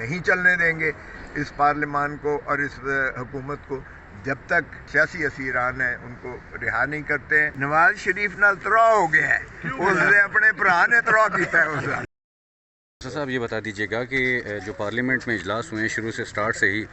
نہیں چلنے دیں گے اس پارلیمان کو اور اس حکومت کو جب تک سیاسی اسیران ہیں ان کو رہا نہیں کرتے ہیں. نواز شریف نال ترا ہو گیا ہے, اس نے اپنے بھرا نے ترا کیتا ہے. اس صاحب یہ بتا دیجیے گا کہ جو پارلیمنٹ میں اجلاس ہوئے ہیں شروع سے سٹارٹ سے ہی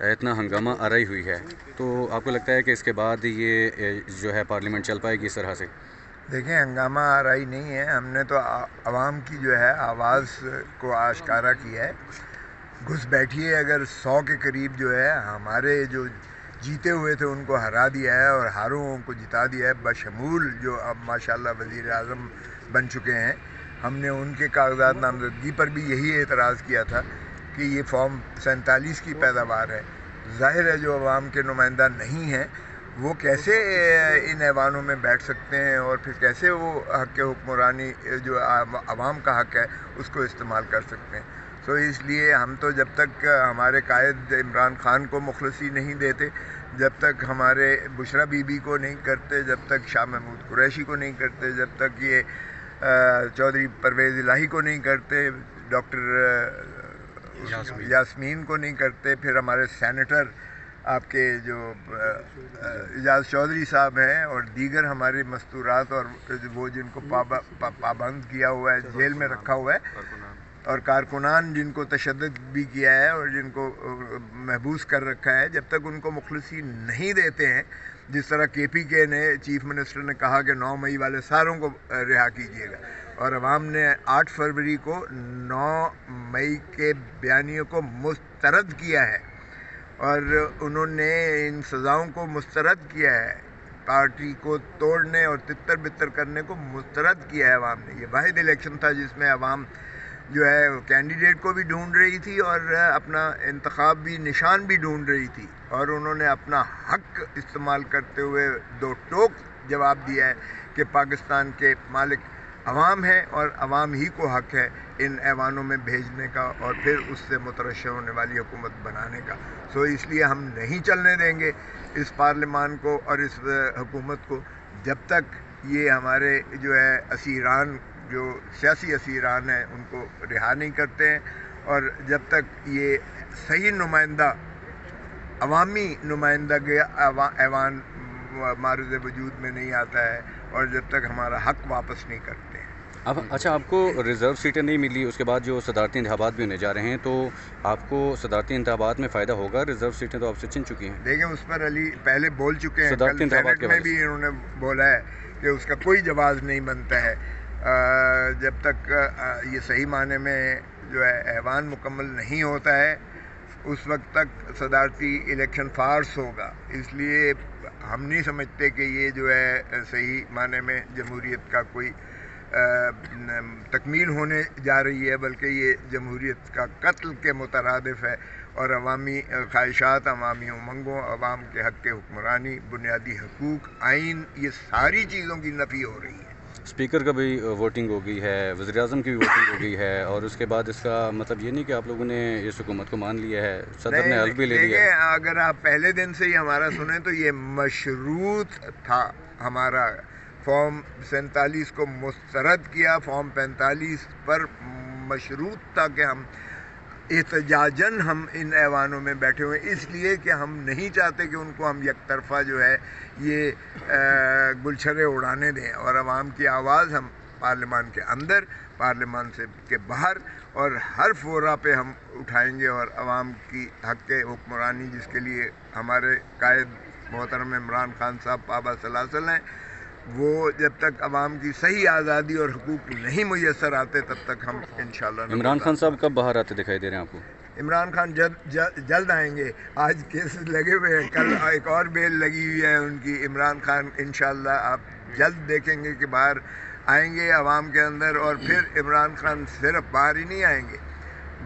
اتنا ہنگامہ آرائی ہوئی ہے, تو آپ کو لگتا ہے کہ اس کے بعد یہ جو ہے پارلیمنٹ چل پائے گی اس طرح سے؟ دیکھیں, ہنگامہ آرائی نہیں ہے. ہم نے تو عوام کی جو ہے آواز کو آشکارا کیا ہے. گھس بیٹھیے, اگر 100 کے قریب جو ہے ہمارے جو جیتے ہوئے تھے ان کو ہرا دیا ہے اور ہاروں کو جتا دیا ہے, بشمول جو اب ماشاءاللہ وزیر اعظم بن چکے ہیں. ہم نے ان کے کاغذات نامزدگی پر بھی یہی اعتراض کیا تھا کہ یہ فارم 47 کی پیداوار ہے. ظاہر ہے جو عوام کے نمائندہ نہیں ہیں وہ کیسے ان ایوانوں میں بیٹھ سکتے ہیں اور پھر کیسے وہ حق حکمرانی جو عوام کا حق ہے اس کو استعمال کر سکتے ہیں. تو اس لیے ہم تو جب تک ہمارے قائد عمران خان کو مخلصی نہیں دیتے, جب تک ہمارے بشرا بی بی کو نہیں کرتے, جب تک شاہ محمود قریشی کو نہیں کرتے, جب تک یہ چودھری پرویز الہی کو نہیں کرتے, ڈاکٹر یاسمین کو نہیں کرتے, پھر ہمارے سینیٹر آپ کے جو اعجاز چودھری صاحب ہیں اور دیگر ہمارے مستورات اور وہ جن کو پابند کیا ہوا ہے, جیل میں رکھا ہوا ہے, اور کارکنان جن کو تشدد بھی کیا ہے اور جن کو محبوس کر رکھا ہے, جب تک ان کو مخلصی نہیں دیتے ہیں, جس طرح کے پی کے نے چیف منسٹر نے کہا کہ 9 مئی والے ساروں کو رہا کیجیے گا, اور عوام نے 8 فروری کو 9 مئی کے بیانیے کو مسترد کیا ہے اور انہوں نے ان سزاؤں کو مسترد کیا ہے, پارٹی کو توڑنے اور تتر بتر کرنے کو مسترد کیا ہے عوام نے. یہ واحد الیکشن تھا جس میں عوام جو ہے کینڈیڈیٹ کو بھی ڈھونڈ رہی تھی اور اپنا انتخاب بھی نشان بھی ڈھونڈ رہی تھی, اور انہوں نے اپنا حق استعمال کرتے ہوئے 2 ٹوک جواب دیا ہے کہ پاکستان کے مالک عوام ہیں اور عوام ہی کو حق ہے ان ایوانوں میں بھیجنے کا اور پھر اس سے مترشح ہونے والی حکومت بنانے کا. سو اس لیے ہم نہیں چلنے دیں گے اس پارلیمان کو اور اس حکومت کو جب تک یہ ہمارے جو ہے اسیران, جو سیاسی اسیران ہیں ان کو رہا نہیں کرتے ہیں, اور جب تک یہ صحیح نمائندہ عوامی نمائندہ ایوان معرض وجود میں نہیں آتا ہے, اور جب تک ہمارا حق واپس نہیں کرتے ہیں. اب اچھا, آپ کو ریزرو سیٹیں نہیں ملی, اس کے بعد جو صدارتی انتخابات بھی ہونے جا رہے ہیں, تو آپ کو صدارتی انتخابات میں فائدہ ہوگا؟ ریزرو سیٹیں تو آپ سے چھن چکی ہیں. دیکھیں, اس پر علی پہلے بول چکے ہیں, کل سینٹ میں بھی انہوں نے بولا ہے کہ اس کا کوئی جواز نہیں بنتا ہے جب تک یہ صحیح معنی میں جو ہے ایوان مکمل نہیں ہوتا ہے, اس وقت تک صدارتی الیکشن فارس ہوگا. اس لیے ہم نہیں سمجھتے کہ یہ جو ہے صحیح معنی میں جمہوریت کا کوئی تکمیل ہونے جا رہی ہے, بلکہ یہ جمہوریت کا قتل کے مترادف ہے, اور عوامی خواہشات, عوامی امنگوں, عوام کے حق حکمرانی, بنیادی حقوق, آئین, یہ ساری چیزوں کی نفی ہو رہی ہے. اسپیکر کا بھی ووٹنگ ہو گئی ہے, وزیر اعظم کی بھی ووٹنگ ہو گئی ہے, اور اس کے بعد اس کا مطلب یہ نہیں کہ آپ لوگوں نے اس حکومت کو مان لیا ہے, صدر نے حلف بھی لے لیا ہے. اگر آپ پہلے دن سے ہی ہمارا سنیں تو یہ مشروط تھا, ہمارا فارم 47 کو مسترد کیا, فارم 45 پر مشروط تھا کہ ہم احتجاجاً ہم ان ایوانوں میں بیٹھے ہوئے, اس لیے کہ ہم نہیں چاہتے کہ ان کو ہم یک طرفہ جو ہے یہ گلچھرے اڑانے دیں, اور عوام کی آواز ہم پارلیمان کے اندر, پارلیمان سے کے باہر اور ہر فورا پہ ہم اٹھائیں گے, اور عوام کی حق حکمرانی جس کے لیے ہمارے قائد محترم عمران خان صاحب پابا سلاسل ہیں, وہ جب تک عوام کی صحیح آزادی اور حقوق نہیں میسر آتے تب تک ہم انشاءاللہ. عمران خان صاحب کب باہر آتے دکھائی دے رہے ہیں آپ کو؟ عمران خان جلد آئیں گے. آج کیسز لگے ہوئے ہیں, کل ایک اور بیل لگی ہوئی ہے ان کی. عمران خان انشاءاللہ آپ جلد دیکھیں گے کہ باہر آئیں گے عوام کے اندر, اور پھر عمران خان صرف باہر ہی نہیں آئیں گے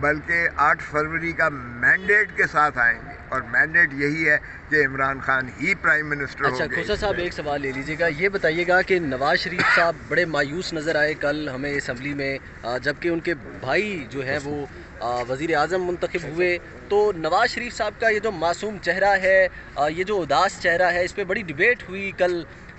بلکہ 8 فروری کا مینڈیٹ کے ساتھ آئیں گے, اور مینڈیٹ یہی ہے کہ عمران خان ہی پرائم منسٹر ہوں گے. اچھا کھوسا صاحب, ایک سوال لے لیجیے گا, یہ بتائیے گا کہ نواز شریف صاحب بڑے مایوس نظر آئے کل ہمیں اسمبلی میں, جبکہ ان کے بھائی جو ہے وہ وزیر اعظم منتخب ہوئے, تو نواز شریف صاحب کا یہ جو معصوم چہرہ ہے, یہ جو اداس چہرہ ہے, اس پہ بڑی ڈیبیٹ ہوئی کل